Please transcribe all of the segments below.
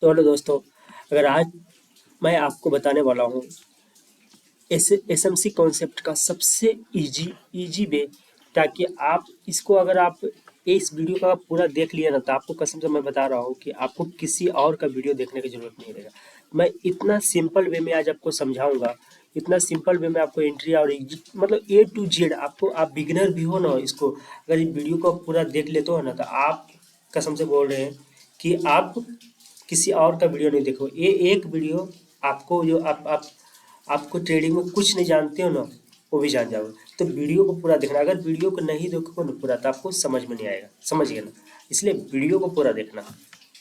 तो हेलो दोस्तों। अगर आज मैं आपको बताने वाला हूँ एसएमसी कॉन्सेप्ट का सबसे इजी इजी वे, ताकि आप इसको अगर आप इस वीडियो का पूरा देख लिया ना, तो आपको कसम से मैं बता रहा हूँ कि आपको किसी और का वीडियो देखने की जरूरत नहीं रहेगा। मैं इतना सिंपल वे में आज आपको समझाऊंगा, इतना सिंपल वे में आपको एंट्री और मतलब ए टू जेड आपको, आप बिगिनर भी हो ना, इसको अगर इस वीडियो को पूरा देख लेते हो ना, तो आप कसम से बोल रहे हैं कि आप किसी और का वीडियो नहीं देखो। ये एक वीडियो आपको, जो आपको ट्रेडिंग में कुछ नहीं जानते हो ना, वो भी जान जाओगे। तो वीडियो को पूरा देखना, अगर वीडियो को नहीं देखोगे ना पूरा, तो आपको समझ में नहीं आएगा, समझिए ना। इसलिए वीडियो को पूरा देखना।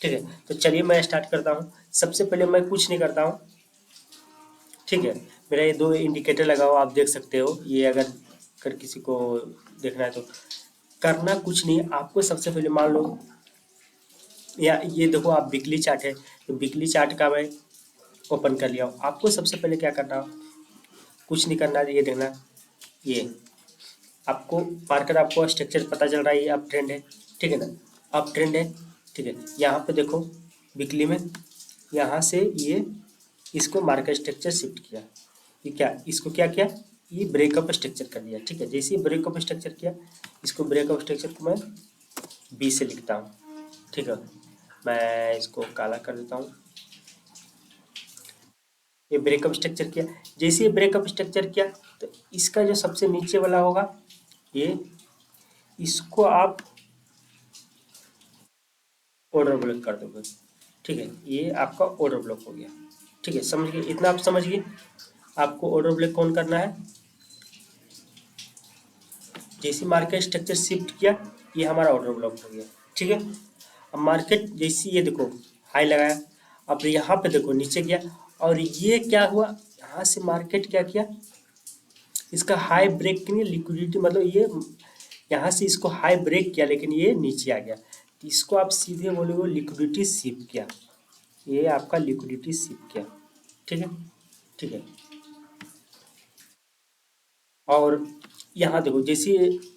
ठीक है, तो चलिए मैं स्टार्ट करता हूँ। सबसे पहले मैं कुछ नहीं करता हूँ। ठीक है, मेरा ये दो इंडिकेटर लगा हुआ आप देख सकते हो। ये अगर अगर किसी को देखना है तो करना कुछ नहीं है। आपको सबसे पहले मान लो, या ये देखो आप वीकली चार्ट है, तो वीकली चार्ट का मैं ओपन कर लिया हूँ। आपको सबसे पहले क्या करना, कुछ नहीं करना है, ये देखना। ये आपको मार्केट, आपको स्ट्रक्चर पता चल रहा है, ये अप ट्रेंड है। ठीक है ना, अप ट्रेंड है। ठीक है, यहाँ पे देखो वीकली में, यहाँ से ये इसको मार्केट स्ट्रक्चर शिफ्ट किया। ये क्या, इसको क्या किया, ये ब्रेकअप स्ट्रक्चर कर दिया। ठीक है, जैसे ये ब्रेकअप स्ट्रक्चर किया, इसको ब्रेकअप स्ट्रक्चर को मैं बी से लिखता हूँ। ठीक है, मैं इसको काला कर देता हूँ। ये ब्रेकअप स्ट्रक्चर किया, जैसे ये ब्रेकअप स्ट्रक्चर किया, तो इसका जो सबसे नीचे वाला होगा, ये इसको आप ऑर्डर ब्लॉक कर दोगे। ठीक है, ये आपका ऑर्डर ब्लॉक हो गया। ठीक है, समझ गए, इतना आप समझ गए। आपको ऑर्डर ब्लॉक कौन करना है, जैसे मार्केट स्ट्रक्चर शिफ्ट किया, ये हमारा ऑर्डर ब्लॉक हो गया। ठीक है, अब मार्केट जैसे ये देखो हाई लगाया, अब यहाँ पे देखो नीचे गया, और ये क्या हुआ, यहाँ से मार्केट क्या किया, इसका हाई ब्रेक के लिए लिक्विडिटी, मतलब ये यहाँ से इसको हाई ब्रेक किया, लेकिन ये नीचे आ गया, तो इसको आप सीधे बोलोगे लिक्विडिटी शिफ्ट किया। ये आपका लिक्विडिटी शिफ्ट किया। ठीक है, ठीक है। और यहाँ देखो जैसे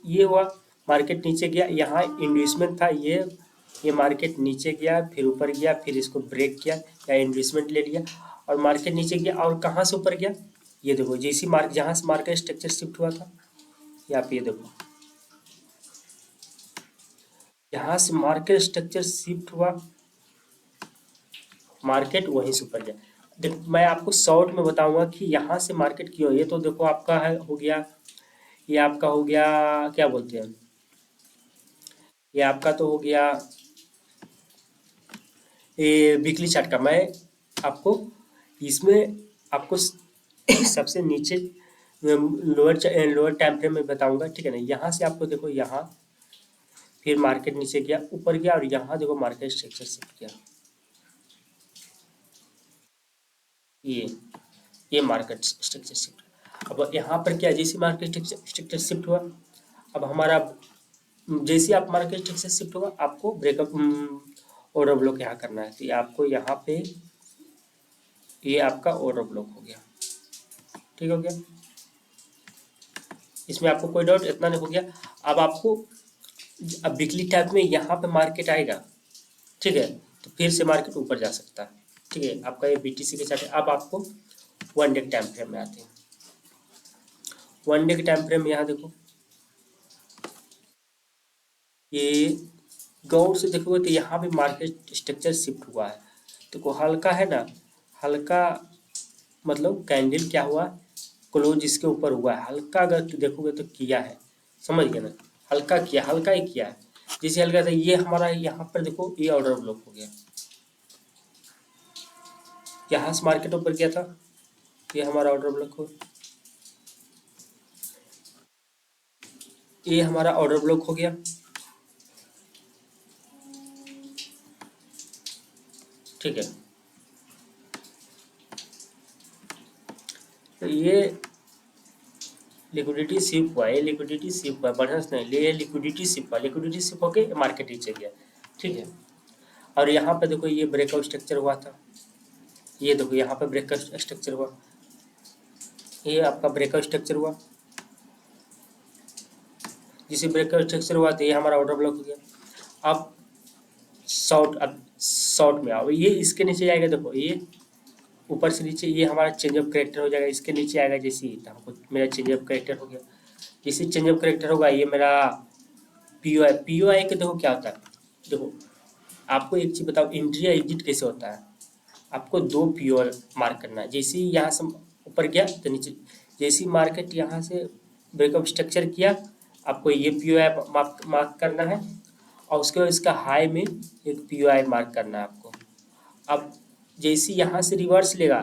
ये हुआ, मार्केट नीचे गया, यहाँ इन्वेस्टमेंट था, ये मार्केट नीचे गया, फिर ऊपर गया, फिर इसको ब्रेक किया या इन्वेस्टमेंट ले लिया, और मार्केट नीचे गया और कहाँ से ऊपर गया, ये देखो जैसी मार्क, जहाँ से मार्केट स्ट्रक्चर शिफ्ट हुआ था, यहाँ पे ये देखो, यहाँ से मार्केट स्ट्रक्चर शिफ्ट हुआ, मार्केट वहीं से ऊपर गया। देखो मैं आपको शॉर्ट में बताऊंगा कि यहाँ से मार्केट क्यों, ये तो देखो आपका है हो गया, ये आपका हो गया, क्या बोलते हैं, ये आपका तो हो गया ये वीकली चार्ट का। मैं आपको इसमें आपको सबसे नीचे लोअर टाइम फ्रेम में बताऊंगा। ठीक है ना, यहाँ से आपको देखो, यहाँ फिर मार्केट नीचे गया, ऊपर गया, और यहाँ देखो मार्केट स्ट्रक्चर शिफ्ट किया। ये ये मार्केट स्ट्रक्चर शिफ्ट। अब यहाँ पर क्या, जैसे मार्केट स्ट्रक्चर शिफ्ट हुआ, अब हमारा जैसे आप मार्केट स्ट्रक्चर शिफ्ट होगा, आपको ब्रेकअप ऑर्डर ब्लॉक यहाँ करना है, तो ये आपको यहाँ पे, ये आपका ऑर्डर ब्लॉक हो गया। ठीक हो गया, इसमें आपको कोई डाउट, इतना नहीं हो गया। अब आपको, अब वीकली टाइप में यहाँ पे मार्केट आएगा। ठीक है, तो फिर से मार्केट ऊपर जा सकता है। ठीक है, आपका ये बीटीसी के चार्ट है। अब आपको वन डे के टाइम फ्रेम में आते हैं। वन डे के टाइम फ्रेम में यहाँ देखो, ये गौर से देखोगे तो यहाँ पे मार्केट स्ट्रक्चर शिफ्ट हुआ है। तो हल्का है ना, हल्का, मतलब कैंडल क्या हुआ, क्लोज इसके ऊपर हुआ है, हल्का अगर देखोगे तो किया है, समझ गए ना, हल्का किया, हल्का ही किया है। जैसे हल्का था, ये हमारा यहाँ पर देखो, ये ऑर्डर ब्लॉक हो गया, यहाँ से मार्केट ऊपर गया था, ये हमारा ऑर्डर ब्लॉक हो, ये हमारा ऑर्डर ब्लॉक हो गया। ठीक है, तो ये लिक्विडिटी शिप हुआ, ये लिक्विडिटी शिप हुआ, बढ़िया से नहीं, ये लिक्विडिटी शिप हुआ, लिक्विडिटी शिप होके मार्केट नीचे गया। ठीक है, और यहाँ पे देखो ये ब्रेकआउट स्ट्रक्चर हुआ था, ये देखो यहाँ पे ब्रेकआउट स्ट्रक्चर हुआ, ये आपका ब्रेकआउट स्ट्रक्चर हुआ, जिसे ब्रेकआउट स्ट्रक्चर हुआ तो ये हमारा ऑर्डर ब्लॉक हो गया। अब शॉर्ट, अब शॉर्ट में आओ, ये इसके नीचे जाएगा, देखो ये ऊपर से नीचे ये हमारा चेंज ऑफ करेक्टर हो जाएगा, इसके नीचे आएगा जैसे ही, हमको मेरा चेंज ऑफ करेक्टर हो गया। जैसे चेंज ऑफ करेक्टर होगा, ये मेरा पीओआई, पीओआई के देखो क्या होता है, देखो आपको एक चीज बताओ, एंट्री या एग्जिट कैसे होता है। आपको दो पीओआई मार्क करना है, जैसे ही यहाँ से ऊपर गया तो नीचे, जैसे ही मार्केट यहाँ से ब्रेकअप स्ट्रक्चर किया, आपको ये पीओआई मार्क मार्क करना है, और उसके बाद इसका हाई में एक पीओआई मार्क करना है आपको। अब जैसे यहाँ से रिवर्स लेगा,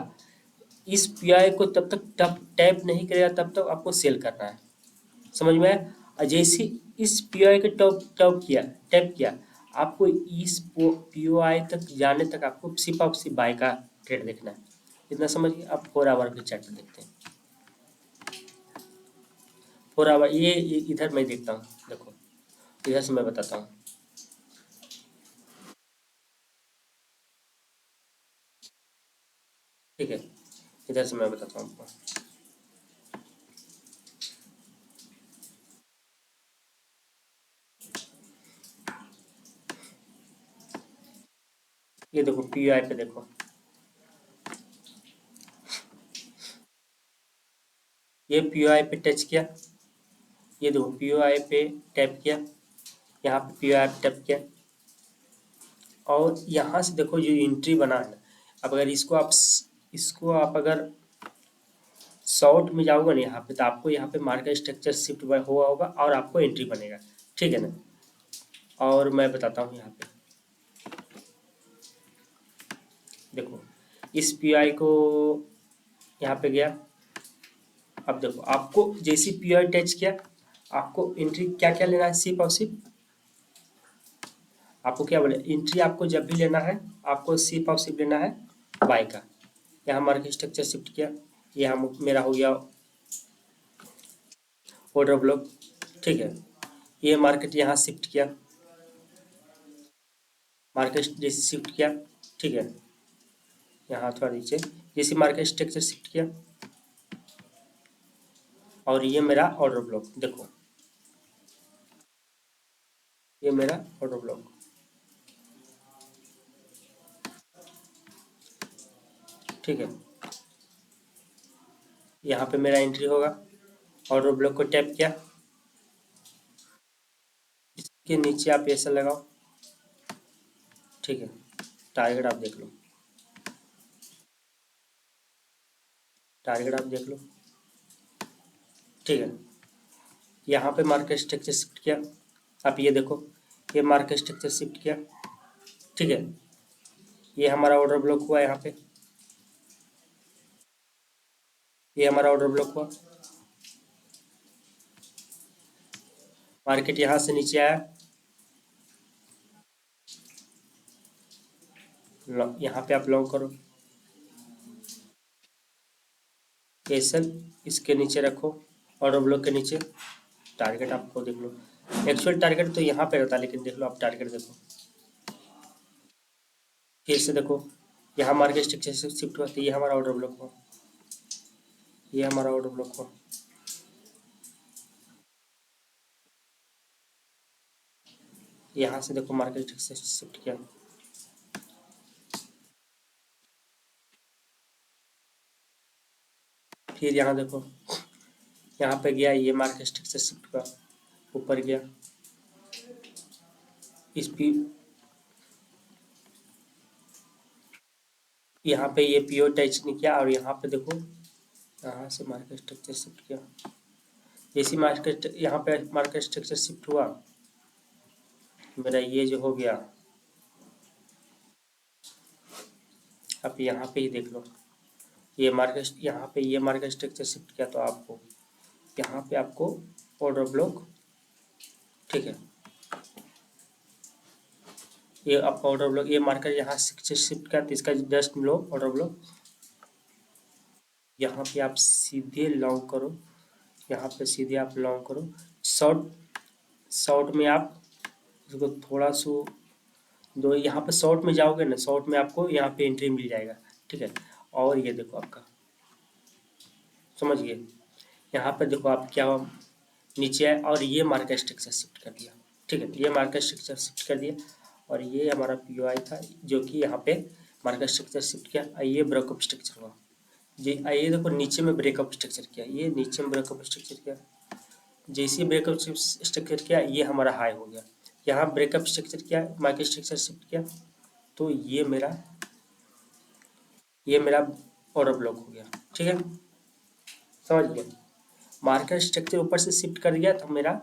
इस पीआई को तब तक टप टैप नहीं करेगा, तब तक आपको सेल करना है, समझ में आया। और जैसे इस पीआई के टैप किया, आपको इस पीओआई तक जाने तक आपको सिर्फ और सिर्फ बाय का ट्रेड देखना है। इतना समझिए। अब 4 आवर के चार्ट में देखते हैं। 4 आवर ये इधर मैं देखता हूँ, देखो इधर से मैं बताता हूँ। ठीक है, इधर से मैं बताता हूँ आपको। ये देखो पीओआई पे देखो, ये पीओआई पे टच किया, ये देखो पीओआई पे टैप किया, यहाँ पे पीओआई पे टैप किया, और यहाँ से देखो जो एंट्री बना है। अब अगर इसको आप अगर शॉर्ट में जाओगे ना यहाँ पे, तो आपको यहाँ पे मार्केट स्ट्रक्चर शिफ्ट हुआ होगा और आपको एंट्री बनेगा, ठीक है ना। और मैं बताता हूँ यहाँ पे देखो, इस पीआई को यहाँ पे गया। अब देखो आपको जैसे पीआई टच किया, आपको एंट्री क्या क्या लेना है, सिर्फ और सिर्फ आपको क्या बोले, एंट्री आपको जब भी लेना है, आपको सिर्फ और सिर्फ लेना है बाय का। यहाँ मार्केट स्ट्रक्चर शिफ्ट किया, यहाँ मेरा हो गया ऑर्डर ब्लॉक, ठीक है। ये मार्केट यहाँ शिफ्ट किया, मार्केट जैसे शिफ्ट किया, ठीक है, यहाँ थोड़ा नीचे जैसे मार्केट स्ट्रक्चर शिफ्ट किया, और ये मेरा ऑर्डर ब्लॉक देखो, ये मेरा ऑर्डर ब्लॉक, ठीक है। यहाँ पे मेरा एंट्री होगा, ऑर्डर ब्लॉक को टैप किया, इसके नीचे आप ऐसा लगाओ, ठीक है। टारगेट आप देख लो, टारगेट आप देख लो, ठीक है। यहाँ पे मार्केट स्ट्रक्चर शिफ्ट किया, आप ये देखो, ये मार्केट स्ट्रक्चर शिफ्ट किया, ठीक है। ये हमारा ऑर्डर ब्लॉक हुआ, यहाँ पे ये हमारा ऑर्डर ब्लॉक हुआ, मार्केट यहाँ से नीचे आया, यहाँ पे आप लॉन्ग करो, एसल इसके नीचे रखो, ऑर्डर ब्लॉक के नीचे। टारगेट आपको देख लो, एक्चुअल टारगेट तो यहाँ पे रहता है, लेकिन देख लो आप टारगेट देखो, फिर से देखो, यहाँ मार्केट स्ट्रक्चर से शिफ्ट हुआ, तो ये हमारा ऑर्डर ब्लॉक हुआ, ये हमारा ऑर्डर ब्लॉक हुआ, यहाँ से देखो मार्केट स्ट्रक्चर से शिफ्ट किया, फिर यहाँ देखो, यहाँ पे गया, ये मार्केट स्ट्रक्चर शिफ्ट हुआ, ऊपर गया, इस पी यहाँ पे ये पीओ टच नहीं किया, और यहाँ पे देखो, यहाँ से मार्केट स्ट्रक्चर शिफ्ट किया, जैसी मार्केट यहाँ पे मार्केट स्ट्रक्चर शिफ्ट हुआ, मेरा ये जो हो गया, अब यहाँ पे ही देख लो, ये मार्केट यहाँ पे ये मार्केट स्ट्रक्चर शिफ्ट किया, तो आपको यहाँ पे आपको ऑर्डर ब्लॉक, ठीक है, ये आपका ऑर्डर ब्लॉक, ये मार्केट यहाँ से शिफ्ट किया, तो इसका जस्ट लो ऑर्डर ब्लॉक, यहाँ पे आप सीधे लॉन्ग करो, यहाँ पे सीधे आप लॉन्ग करो, शॉर्ट शॉर्ट में आप इसको थोड़ा सा दो, यहाँ पे शॉर्ट में जाओगे ना, शॉर्ट में आपको यहाँ पे एंट्री मिल जाएगा, ठीक है। और ये देखो आपका, समझ गए, यहाँ पे देखो आप क्या नीचे है, और ये मार्केट स्ट्रक्चर शिफ्ट कर दिया, ठीक है, ये मार्केट स्ट्रक्चर शिफ्ट कर दिया, और ये हमारा पीओआई था जो कि यहाँ पे मार्केट स्ट्रक्चर शिफ्ट किया, ये ब्रेकअप स्ट्रक्चर हुआ। ये देखो नीचे में ब्रेकअप स्ट्रक्चर किया, ये नीचे में ब्रेकअप स्ट्रक्चर किया, जैसे ब्रेकअप स्ट्रक्चर किया ये हमारा हाई हो गया, यहाँ ब्रेकअप स्ट्रक्चर किया, मार्केट स्ट्रक्चर शिफ्ट किया, तो ये मेरा ऑर्डर ब्लॉक हो गया। ठीक है, समझ गए। मार्केट स्ट्रक्चर ऊपर से शिफ्ट कर दिया तो मेरा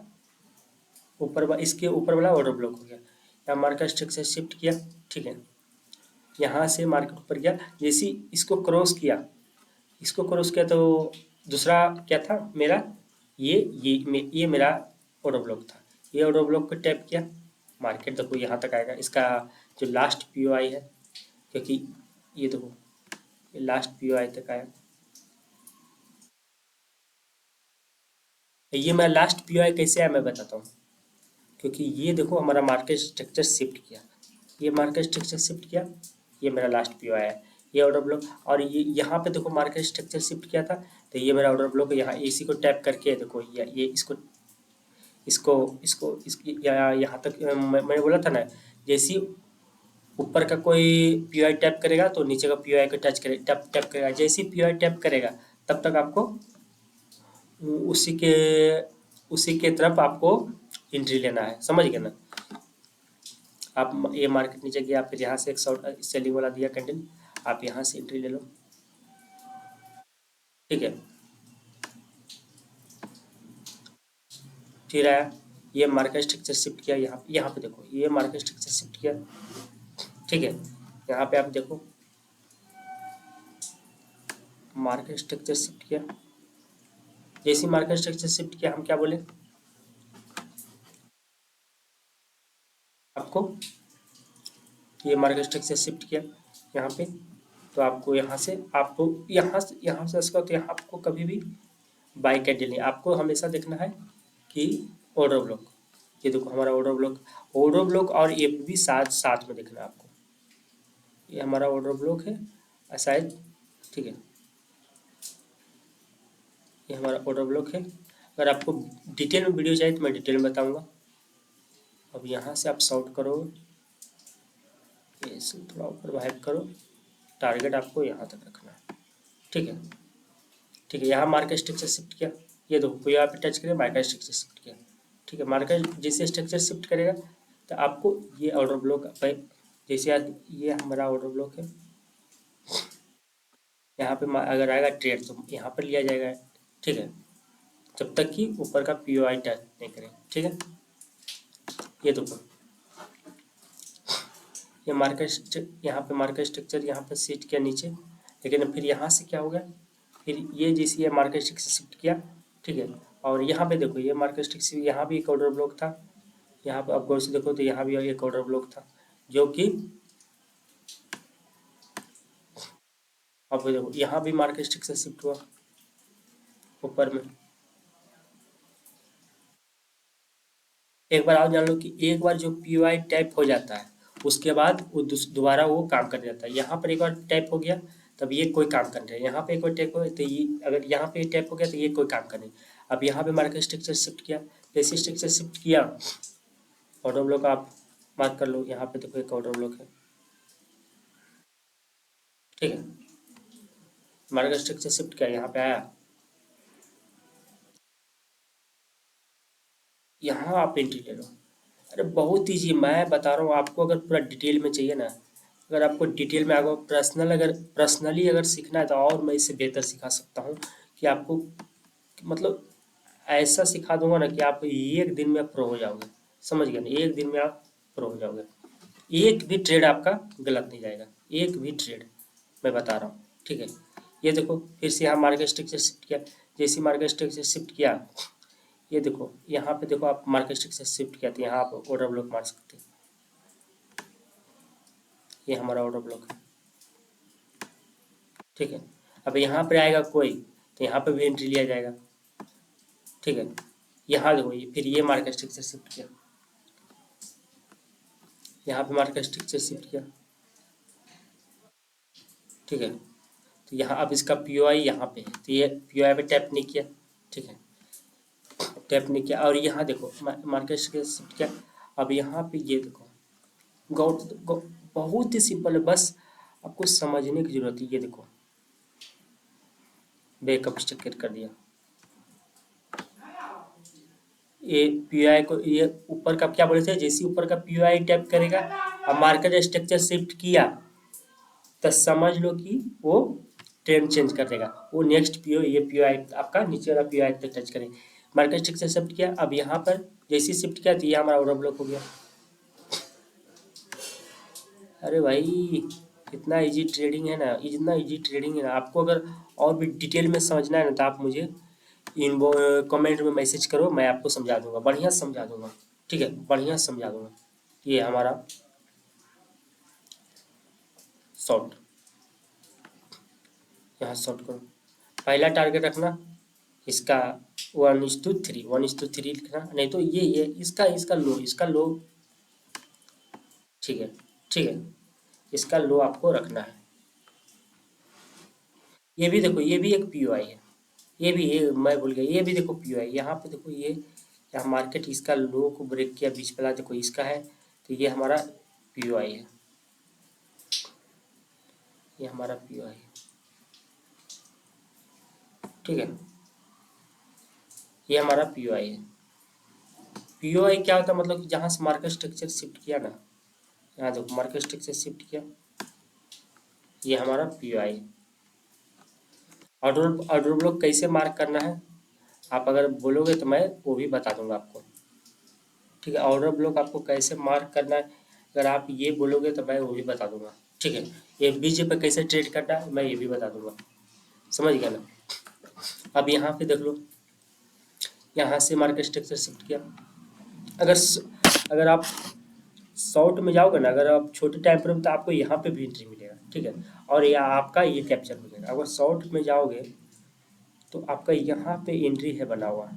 इसके ऊपर वाला ऑर्डर ब्लॉक हो गया। यहाँ मार्केट स्ट्रक्चर शिफ्ट किया, ठीक है, यहाँ से मार्केट ऊपर गया, जैसे इसको क्रॉस किया तो दूसरा क्या था मेरा, ये मेरा ऑर्डर ब्लॉक था, ये ऑर्डर ब्लॉक को टैप किया, मार्केट देखो यहाँ तक आएगा, इसका जो लास्ट पीओआई है, क्योंकि ये देखो ये लास्ट पीओआई तक आया, ये मेरा लास्ट पीओआई कैसे आया मैं बताता हूँ। क्योंकि ये देखो हमारा मार्केट स्ट्रक्चर शिफ्ट किया, ये मार्केट स्ट्रक्चर शिफ्ट किया, ये मेरा लास्ट पीओआई है, ये ऑर्डर ब्लॉक, और ये यहाँ पे देखो मार्केट स्ट्रक्चर शिफ्ट किया था, तो ये मेरा ऑर्डर ब्लॉक है, यहाँ इसी को टैप करके देखो ये इसको इसको यहाँ तक मैंने बोला था ना, जैसे ऊपर का कोई पीओआई टैप करेगा तो नीचे का पीओआई को टैप करेगा, जैसे ही पीओआई टैप करेगा तब तक आपको उसी के उसी के तरफ आपको एंट्री लेना है, समझ गए ना। आप ये मार्केट नीचे गया, फिर यहाँ से एक शॉर्ट सेलिंग वाला दिया कैंडल, आप यहाँ से एंट्री ले लो, ठीक है। फिर आया ये मार्केट स्ट्रक्चर शिफ्ट किया, यहाँ पे देखो ये मार्केट स्ट्रक्चर शिफ्ट किया, ठीक है। यहाँ पे आप देखो मार्केट स्ट्रक्चर शिफ्ट किया, जैसे मार्केट स्ट्रक्चर शिफ्ट किया हम क्या बोले आपको, ये मार्केट स्ट्रक्चर शिफ्ट किया यहाँ पे, तो आपको यहाँ से इसका तो यहाँ आपको कभी भी बाई कैंडल नहीं, आपको हमेशा देखना है कि ऑर्डर ब्लॉक, ये देखो हमारा ऑर्डर ब्लॉक और ये भी साथ साथ में देखना है आपको, ये हमारा ऑर्डर ब्लॉक है शायद, ठीक है, ये हमारा ऑर्डर ब्लॉक है। अगर आपको डिटेल में वीडियो चाहिए तो मैं डिटेल में बताऊंगा। अब यहाँ से आप शॉर्ट करो, इसे थोड़ा ऊपर वाइप करो, टारगेट आपको यहाँ तक रखना है, ठीक है। ठीक है, यहाँ मार्केट स्ट्रक्चर शिफ्ट किया, ये देखो यहाँ पे टच करें मार्केट स्ट्रक्चर शिफ्ट किया, ठीक है। मार्केट जैसे स्ट्रक्चर शिफ्ट करेगा तो आपको ये ऑर्डर ब्लॉक, जैसे ये हमारा ऑर्डर ब्लॉक है, यहाँ पे अगर आएगा ट्रेड तो यहाँ पर लिया जाएगा, ठीक है, जब तक कि ऊपर का पीओआई टच नहीं करें, ठीक है। ये देखो ये यहाँ पे मार्केट स्ट्रक्चर यहाँ पे शिफ्ट किया नीचे, लेकिन फिर यहाँ से क्या हो गया, फिर ये जैसे ये मार्केट स्ट्रक्चर शिफ्ट किया, ठीक है, और यहाँ पे देखो ये मार्केट स्ट्रक्चर, यहाँ भी एक ऑर्डर ब्लॉक था, यहाँ पे आप गौर से देखो तो यहाँ भी एक ऑर्डर ब्लॉक था, जो कि अब देखो यहाँ भी मार्केट स्ट्रक्चर शिफ्ट हुआ ऊपर में। एक बार आप जान लो कि एक बार जो पीओआई टैप हो जाता है उसके बाद वो दोबारा वो काम करने जाता है, यहाँ पर एक बार टैप हो गया तब ये कोई काम कर रहा है, यहाँ पे एक बार टैप हो गया तो ये, अगर यहाँ पे टैप हो गया तो ये कोई काम कर नहीं। अब यहाँ पे मार्केट स्ट्रक्चर शिफ्ट किया, जैसे स्ट्रक्चर शिफ्ट किया, ऑर्डर ब्लॉक आप मार्क कर लो, यहाँ पे देखो एक ऑर्डर ब्लॉक है, ठीक है। मार्केट स्ट्रक्चर शिफ्ट किया, यहाँ पे आया, यहाँ आप एंट्री ले लो। अरे बहुत ईजी, मैं बता रहा हूँ आपको, अगर पूरा डिटेल में चाहिए ना, अगर आपको डिटेल में आपको पर्सनली अगर सीखना है तो और मैं इससे बेहतर सिखा सकता हूँ, कि आपको मतलब ऐसा सिखा दूंगा ना कि आप एक दिन में प्रो हो जाओगे, समझ गए ना, एक दिन में आप प्रो हो जाओगे, एक भी ट्रेड आपका गलत नहीं जाएगा, एक भी ट्रेड, मैं बता रहा हूँ, ठीक है। ये देखो फिर से यहाँ मार्केट स्ट्रक्चर शिफ्ट किया, जैसे मार्केट स्ट्रक्चर शिफ्ट किया, ये देखो यहाँ पे देखो आप मार्केट स्ट्रक्चर शिफ्ट किया तो यहाँ आप ऑर्डर ब्लॉक मार सकते हैं, ये हमारा ऑर्डर ब्लॉक है, ठीक है। अब यहाँ पे आएगा कोई तो यहाँ पे भी एंट्री लिया जाएगा, ठीक है। यहाँ देखो फिर ये मार्केट स्ट्रक्चर शिफ्ट किया, यहाँ पे मार्केट स्ट्रक्चर शिफ्ट किया, ठीक है। तो यहाँ अब इसका पीओआई यहाँ पे है, तो ये पीओआई पे टैप नहीं किया, ठीक है, टैप नहीं किया, और यहाँ देखो मार्केट स्ट्रक्चर शिफ्ट किया, अब यहाँ पे ये देखो बहुत ही सिंपल है, बस आपको समझने की जरूरत है। ये देखो बैकअप स्ट्रक्चर कर दिया, ये पीयूआई को, ये ऊपर का क्या बोले थे, जैसे ऊपर का पीयूआई टैप करेगा और मार्केट स्ट्रक्चर शिफ्ट किया तो समझ लो कि वो ट्रेंड चेंज कर देगा। वो नेक्स्ट पीओ, ये पीओआई आपका नीचे वाला पीओआई तक टच करे। मार्केट स्ट्रक्चर शिफ्ट किया, अब यहाँ पर जैसे शिफ्ट किया तो ये हमारा ऑर्डर ब्लॉक हो गया। अरे भाई इतना इजी ट्रेडिंग है ना, इतना इजी ट्रेडिंग है ना। आपको अगर और भी डिटेल में समझना है ना तो आप मुझे इन कमेंट में मैसेज करो, मैं आपको समझा दूंगा, बढ़िया समझा दूंगा। ठीक है, बढ़िया समझा दूंगा। ये हमारा शॉर्ट, यहाँ शॉर्ट करो। पहला टारगेट रखना इसका 1:3, 1:3 लिखना, नहीं तो ये इसका इसका लो। ठीक है, ठीक है, इसका लो आपको रखना है। ये भी देखो, ये भी एक पीओआई है, ये भी, ये मैं भूल गया, ये भी देखो पीओआई। यहाँ पे देखो, ये यहाँ मार्केट इसका लो को ब्रेक किया, बीच वाला देखो इसका है, तो ये हमारा पीओआई है, ये हमारा पीओआई है। ठीक है, ये हमारा पीओआई है। पीओआई क्या होता है, मतलब कि जहाँ से मार्केट स्ट्रक्चर शिफ्ट किया ना, यहाँ देखो मार्केट स्ट्रक्चर शिफ्ट किया, ये हमारा पीओआई है। ऑर्डर ऑर्डर ब्लॉक कैसे मार्क करना है, आप अगर बोलोगे तो मैं वो भी बता दूंगा आपको। ठीक है, ऑर्डर ब्लॉक आपको कैसे मार्क करना है, अगर आप ये बोलोगे तो मैं वो भी बता दूंगा। ठीक है, ये बीच पे कैसे ट्रेड करना है मैं ये भी बता दूंगा। समझ गया ना। अब यहाँ पे देख लो, यहाँ से मार्केट स्ट्रक्चर शिफ्ट किया। अगर अगर आप शॉर्ट में जाओगे ना, अगर आप छोटे टाइम फ्रेम तो आपको यहाँ पे भी एंट्री मिलेगा। ठीक है, और यह आपका ये कैप्चर हो जाएगा। अगर शॉर्ट में जाओगे तो आपका यहाँ पे एंट्री है बना हुआ,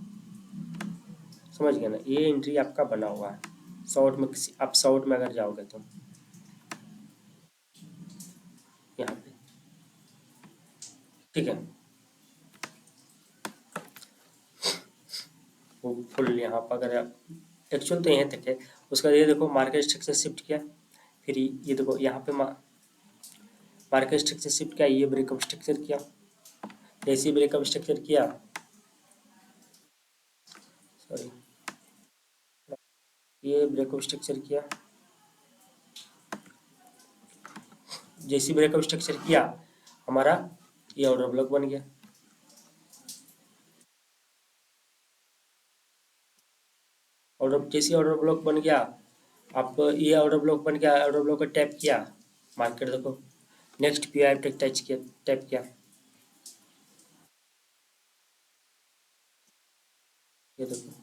समझ गया ना, ये एंट्री आपका बना हुआ है शॉर्ट में। किसी आप शॉर्ट में अगर जाओगे तो यहाँ पे, ठीक है, वो फुल यहाँ पर अगर एक्चुअल तो यहाँ तक है। उसका ये देखो मार्केट स्ट्रक्चर शिफ्ट किया, फिर ये देखो यहाँ पे मार्केट स्ट्रक्चर शिफ्ट किया, ये ब्रेकअप स्ट्रक्चर किया। जैसे ब्रेकअप स्ट्रक्चर किया, सॉरी, ये ब्रेकअप स्ट्रक्चर किया, जैसे ब्रेकअप स्ट्रक्चर किया हमारा ये ऑर्डर ब्लॉक बन गया। ऑर्डर, जैसे ऑर्डर ब्लॉक बन गया, आप ये ऑर्डर ब्लॉक बन गया, ऑर्डर ब्लॉक को टैप किया, मार्केट देखो नेक्स्ट पी आई टेक टच किया, टैप किया, ये देखो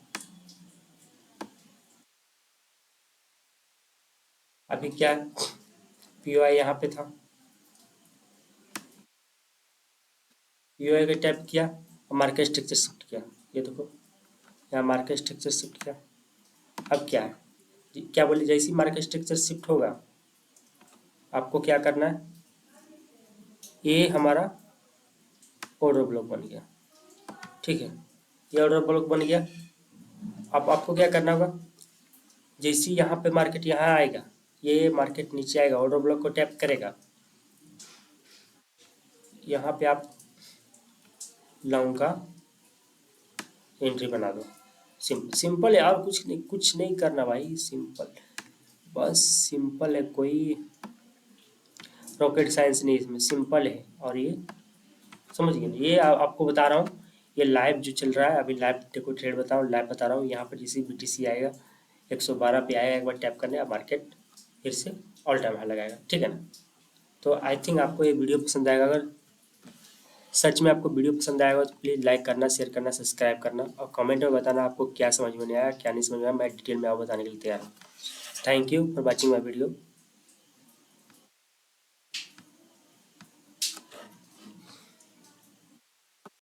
अभी क्या पी आई यहाँ पे था, पी आई का टैप किया और मार्केट स्ट्रक्चर शिफ्ट किया। ये देखो यहाँ मार्केट स्ट्रक्चर शिफ्ट किया। अब क्या है क्या बोले, जैसे मार्केट स्ट्रक्चर शिफ्ट होगा आपको क्या करना है, ये हमारा ऑर्डर ब्लॉक बन गया। ठीक है, ये ऑर्डर ब्लॉक बन गया। अब आपको क्या करना होगा, जैसे यहाँ पे मार्केट यहाँ आएगा, ये मार्केट नीचे आएगा, ऑर्डर ब्लॉक को टैप करेगा, यहाँ पे आप लॉन्ग का एंट्री बना दो। सिंपल है, और कुछ नहीं करना भाई, सिंपल, बस सिंपल है, कोई रॉकेट साइंस नहीं इसमें, सिंपल है। और ये समझ गए, ये आपको बता रहा हूँ, ये लाइव जो चल रहा है अभी, लाइव देखो ट्रेड बताऊँ, लाइव बता रहा हूँ। यहाँ पर जैसे BTC आएगा 112 पे आएगा, एक बार टैप करने का मार्केट फिर से ऑल टाइम हाई लगाएगा। ठीक है ना। तो आई थिंक आपको ये वीडियो पसंद आएगा। अगर सच में आपको वीडियो पसंद आएगा तो प्लीज़ लाइक करना, शेयर करना, सब्सक्राइब करना और कमेंट में बताना आपको क्या समझ में नहीं आया, क्या नहीं समझ में आया। मैं डिटेल में आपको बताने के लिए तैयार हूँ। Thank you for watching my video.